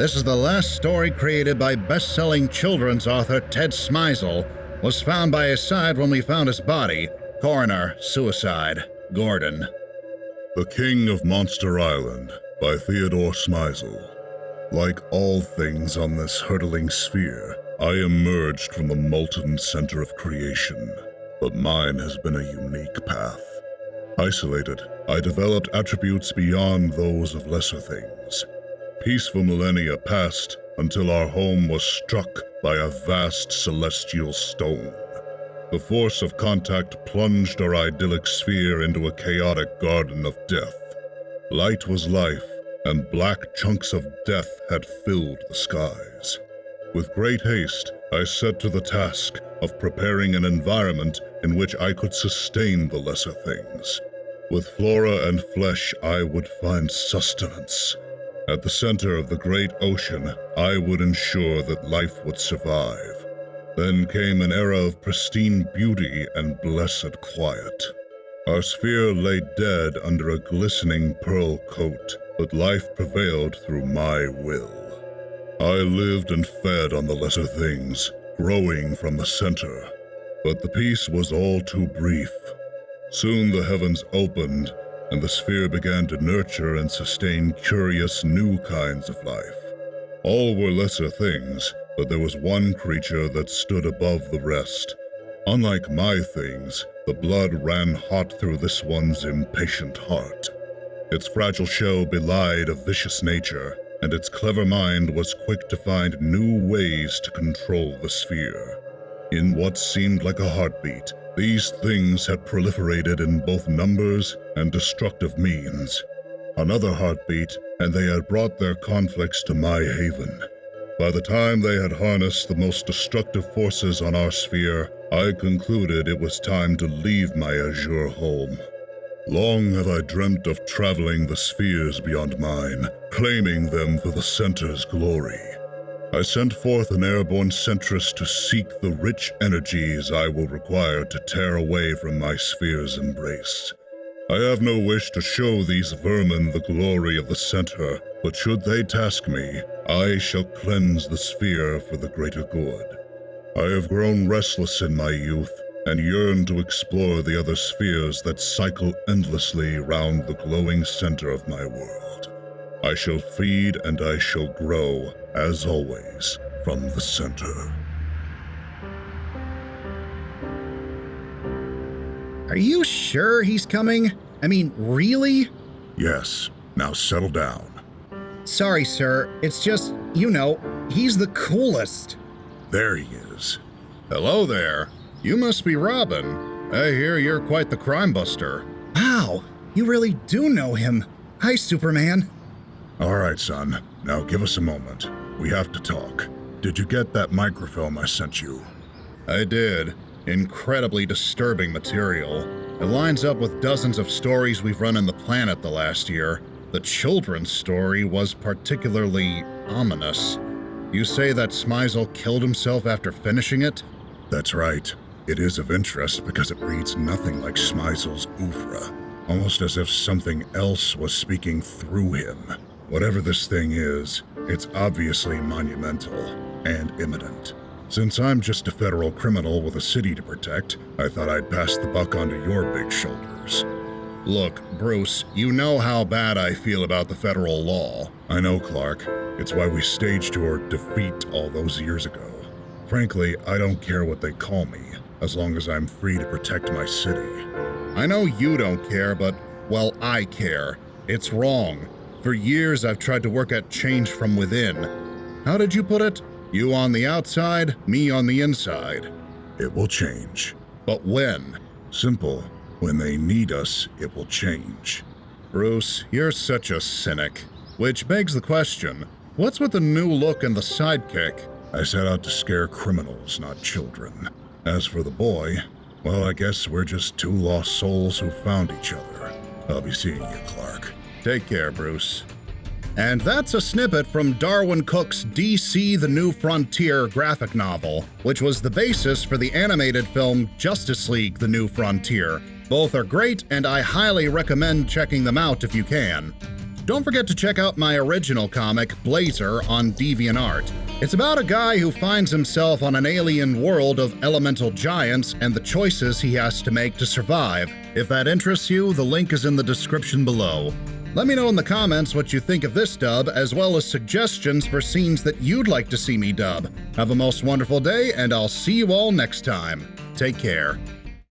This is the last story created by best-selling children's author Ted Smeisel. Was found by his side when we found his body. Coroner, suicide, Gordon. The King of Monster Island by Theodore Smeisel. Like all things on this hurtling sphere, I emerged from the molten center of creation, but mine has been a unique path. Isolated, I developed attributes beyond those of lesser things. Peaceful millennia passed until our home was struck by a vast celestial stone. The force of contact plunged our idyllic sphere into a chaotic garden of death. Light was life, and black chunks of death had filled the skies. With great haste, I set to the task of preparing an environment in which I could sustain the lesser things. With flora and flesh, I would find sustenance. At the center of the great ocean, I would ensure that life would survive. Then came an era of pristine beauty and blessed quiet. Our sphere lay dead under a glistening pearl coat, but life prevailed through my will. I lived and fed on the lesser things, growing from the center. But the peace was all too brief. Soon the heavens opened, and the sphere began to nurture and sustain curious new kinds of life. All were lesser things, but there was one creature that stood above the rest. Unlike my things, the blood ran hot through this one's impatient heart. Its fragile shell belied a vicious nature, and its clever mind was quick to find new ways to control the sphere. In what seemed like a heartbeat, these things had proliferated in both numbers and destructive means. Another heartbeat, and they had brought their conflicts to my haven. By the time they had harnessed the most destructive forces on our sphere, I concluded it was time to leave my azure home. Long have I dreamt of traveling the spheres beyond mine, claiming them for the center's glory. I sent forth an airborne centrist to seek the rich energies I will require to tear away from my sphere's embrace. I have no wish to show these vermin the glory of the center, but should they task me, I shall cleanse the sphere for the greater good. I have grown restless in my youth and yearn to explore the other spheres that cycle endlessly round the glowing center of my world. I shall feed and I shall grow, as always, from the center. Are you sure he's coming? I mean, really? Yes, now settle down. Sorry, sir. It's just, he's the coolest. There he is. Hello there. You must be Robin. I hear you're quite the crime buster. Wow, you really do know him. Hi, Superman. All right, son. Now give us a moment. We have to talk. Did you get that microfilm I sent you? I did. Incredibly disturbing material. It lines up with dozens of stories we've run in the planet the last year. The children's story was particularly ominous. You say that Smeisel killed himself after finishing it? That's right. It is of interest because it reads nothing like Smeisel's oeuvre, almost as if something else was speaking through him. Whatever this thing is, it's obviously monumental and imminent. Since I'm just a federal criminal with a city to protect, I thought I'd pass the buck onto your big shoulders. Look, Bruce, you know how bad I feel about the federal law. I know, Clark. It's why we staged your defeat all those years ago. Frankly, I don't care what they call me, as long as I'm free to protect my city. I know you don't care, but, well, I care. It's wrong. For years, I've tried to work at change from within. How did you put it? You on the outside, me on the inside. It will change. But when? Simple. When they need us, it will change. Bruce, you're such a cynic. Which begs the question, what's with the new look and the sidekick? I set out to scare criminals, not children. As for the boy, well, I guess we're just two lost souls who found each other. I'll be seeing you, Clark. Take care, Bruce. And that's a snippet from Darwin Cook's DC: The New Frontier graphic novel, which was the basis for the animated film Justice League: The New Frontier. Both are great, and I highly recommend checking them out if you can. Don't forget to check out my original comic, Blazer, on DeviantArt. It's about a guy who finds himself on an alien world of elemental giants and the choices he has to make to survive. If that interests you, the link is in the description below. Let me know in the comments what you think of this dub, as well as suggestions for scenes that you'd like to see me dub. Have a most wonderful day, and I'll see you all next time. Take care.